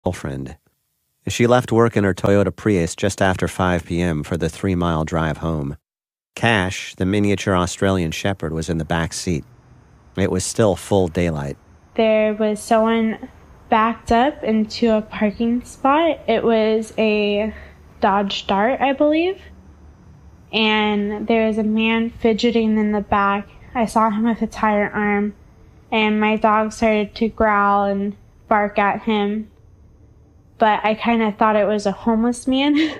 girlfriend. She left work in her Toyota Prius just after 5 p.m. for the 3-mile drive home. Cash, the miniature Australian Shepherd, was in the back seat. It was still full daylight. There was someone backed up into a parking spot. It was a Dodge Dart, I believe. And there was a man fidgeting in the back. I saw him with a tire arm, and my dog started to growl and bark at him. But I kind of thought it was a homeless man,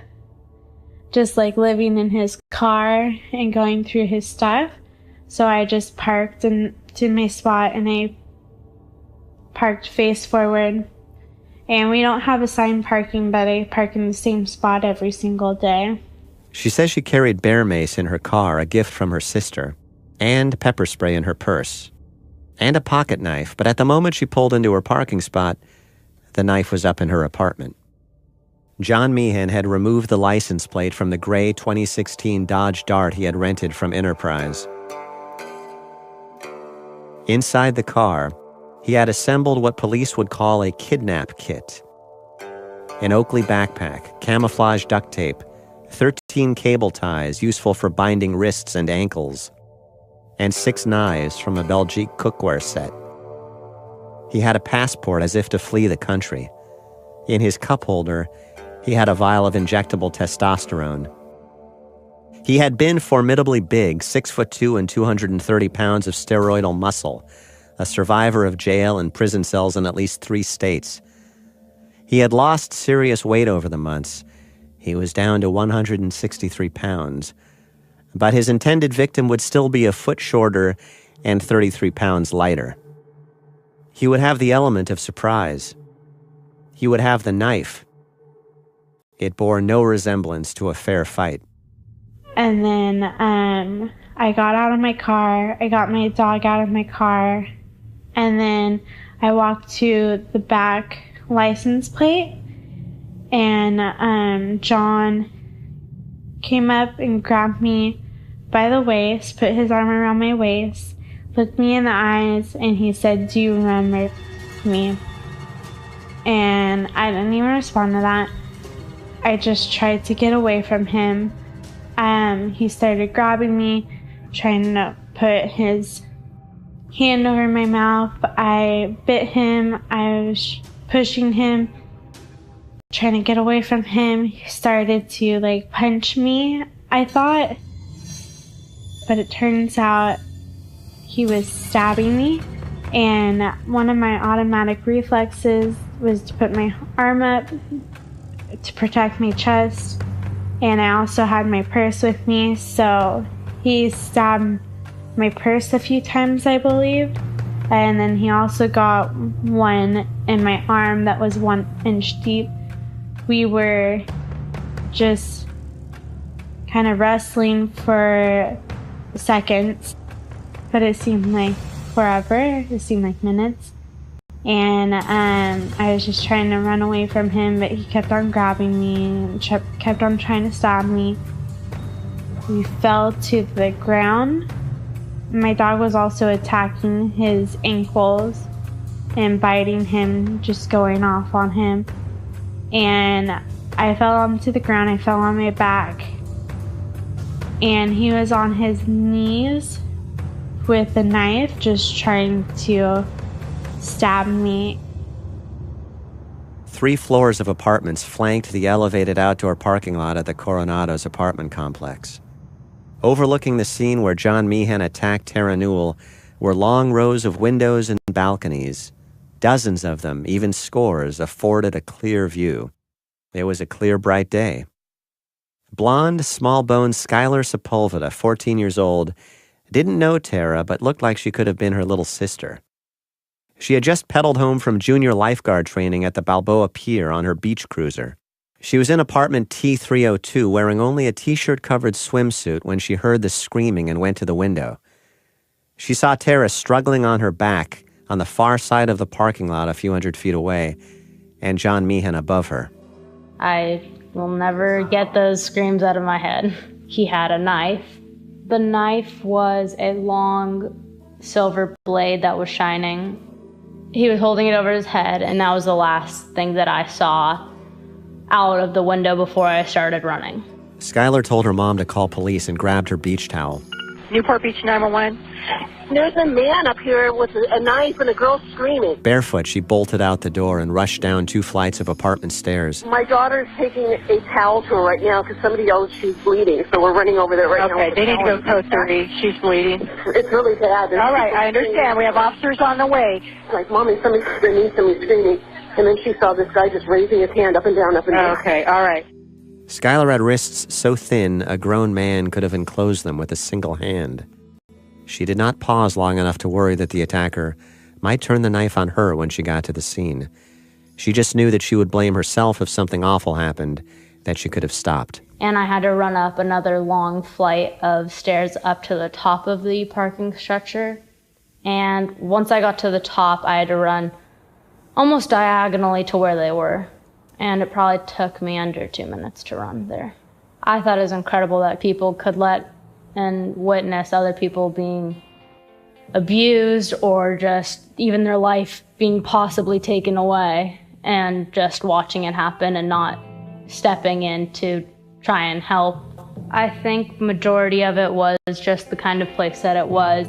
just like living in his car and going through his stuff. So I just parked into my spot, and I parked face forward. And we don't have assigned parking, but I park in the same spot every single day. She says she carried bear mace in her car, a gift from her sister, and pepper spray in her purse, and a pocket knife, but at the moment she pulled into her parking spot, the knife was up in her apartment. John Meehan had removed the license plate from the gray 2016 Dodge Dart he had rented from Enterprise. Inside the car, he had assembled what police would call a kidnap kit. An Oakley backpack, camouflage duct tape, 13 cable ties useful for binding wrists and ankles, and 6 knives from a Belgique cookware set. He had a passport as if to flee the country. In his cup holder, he had a vial of injectable testosterone. He had been formidably big, 6'2" and 230 pounds of steroidal muscle, a survivor of jail and prison cells in at least 3 states. He had lost serious weight over the months. He was down to 163 pounds. But his intended victim would still be a foot shorter and 33 pounds lighter. He would have the element of surprise. He would have the knife. It bore no resemblance to a fair fight. And then I got out of my car. I got my dog out of my car. And then I walked to the back license plate. And John came up and grabbed me by the waist, put his arm around my waist, looked me in the eyes, and he said, "Do you remember me?" And I didn't even respond to that. I just tried to get away from him. He started grabbing me, trying to put his hand over my mouth. I bit him. I was pushing him, trying to get away from him. He started to punch me, I thought. But it turns out he was stabbing me. And one of my automatic reflexes was to put my arm up to protect my chest. And I also had my purse with me, so he stabbed my purse a few times, I believe. And then he also got one in my arm that was 1 inch deep. We were just kind of wrestling for seconds, but it seemed like forever. It seemed like minutes. And I was just trying to run away from him, but he kept on grabbing me and kept on trying to stab me. We fell to the ground. My dog was also attacking his ankles and biting him, just going off on him. And I fell onto the ground. I fell on my back. And he was on his knees with a knife, just trying to stab me. 3 floors of apartments flanked the elevated outdoor parking lot at the Coronado's apartment complex. Overlooking the scene where John Meehan attacked Tara Newell were long rows of windows and balconies. Dozens of them, even scores, afforded a clear view. It was a clear, bright day. Blonde, small-boned Skylar Sepulveda, 14 years old, didn't know Tara but looked like she could have been her little sister. She had just pedaled home from junior lifeguard training at the Balboa Pier on her beach cruiser. She was in apartment T302 wearing only a t-shirt-covered swimsuit when she heard the screaming and went to the window. She saw Tara struggling on her back on the far side of the parking lot a few hundred feet away, and John Meehan above her. I will never get those screams out of my head. He had a knife. The knife was a long silver blade that was shining. He was holding it over his head, and that was the last thing that I saw out of the window before I started running. Skylar told her mom to call police and grabbed her beach towel. Newport Beach 911. There's a man up here with a knife and a girl screaming. Barefoot, she bolted out the door and rushed down 2 flights of apartment stairs. My daughter's taking a towel to her right now because somebody yelled she's bleeding, so we're running over there right now. Okay, they need to go code 30. She's bleeding. It's really bad. All right, I understand. We have officers on the way. Like, Mommy, somebody's screaming. And then she saw this guy just raising his hand up and down, up and down. Okay, all right. Skylar had wrists so thin a grown man could have enclosed them with a single hand. She did not pause long enough to worry that the attacker might turn the knife on her when she got to the scene. She just knew that she would blame herself if something awful happened that she could have stopped. And I had to run up another long flight of stairs up to the top of the parking structure. And once I got to the top, I had to run almost diagonally to where they were. And it probably took me under 2 minutes to run there. I thought it was incredible that people could let and witness other people being abused or just even their life being possibly taken away, and just watching it happen and not stepping in to try and help. I think majority of it was just the kind of place that it was.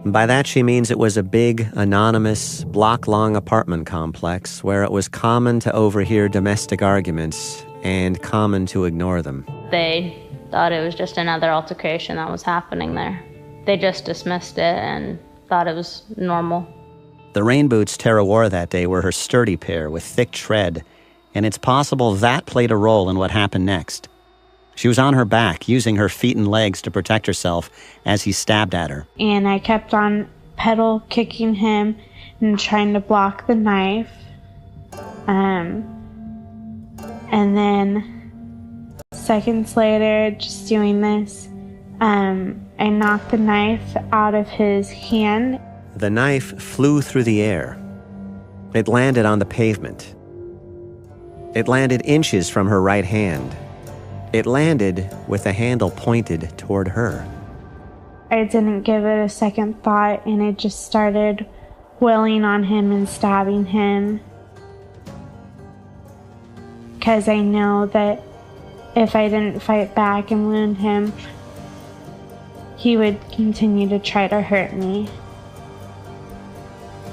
By that she means it was a big, anonymous, block-long apartment complex where it was common to overhear domestic arguments and common to ignore them. They thought it was just another altercation that was happening there. They just dismissed it and thought it was normal. The rain boots Tara wore that day were her sturdy pair with thick tread, and it's possible that played a role in what happened next. She was on her back, using her feet and legs to protect herself as he stabbed at her. And I kept on pedal kicking him and trying to block the knife. And then seconds later, just doing this, I knocked the knife out of his hand. The knife flew through the air. It landed on the pavement. It landed inches from her right hand. It landed with the handle pointed toward her. I didn't give it a second thought, and I just started wailing on him and stabbing him. Because I know that if I didn't fight back and wound him, he would continue to try to hurt me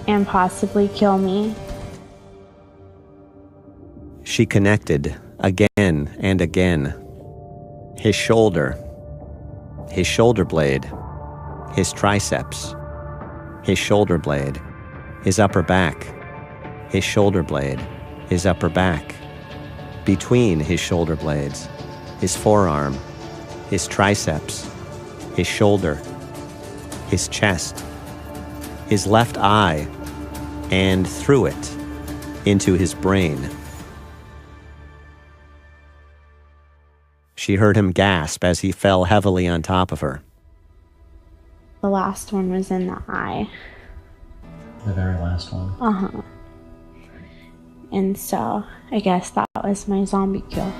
and possibly kill me. She connected again and again. His shoulder blade, his triceps, his shoulder blade, his upper back, his shoulder blade, his upper back, between his shoulder blades, his forearm, his triceps, his shoulder, his chest, his left eye, and through it into his brain. She heard him gasp as he fell heavily on top of her. The last one was in the eye. The very last one? Uh-huh. And so, I guess that was my zombie kill.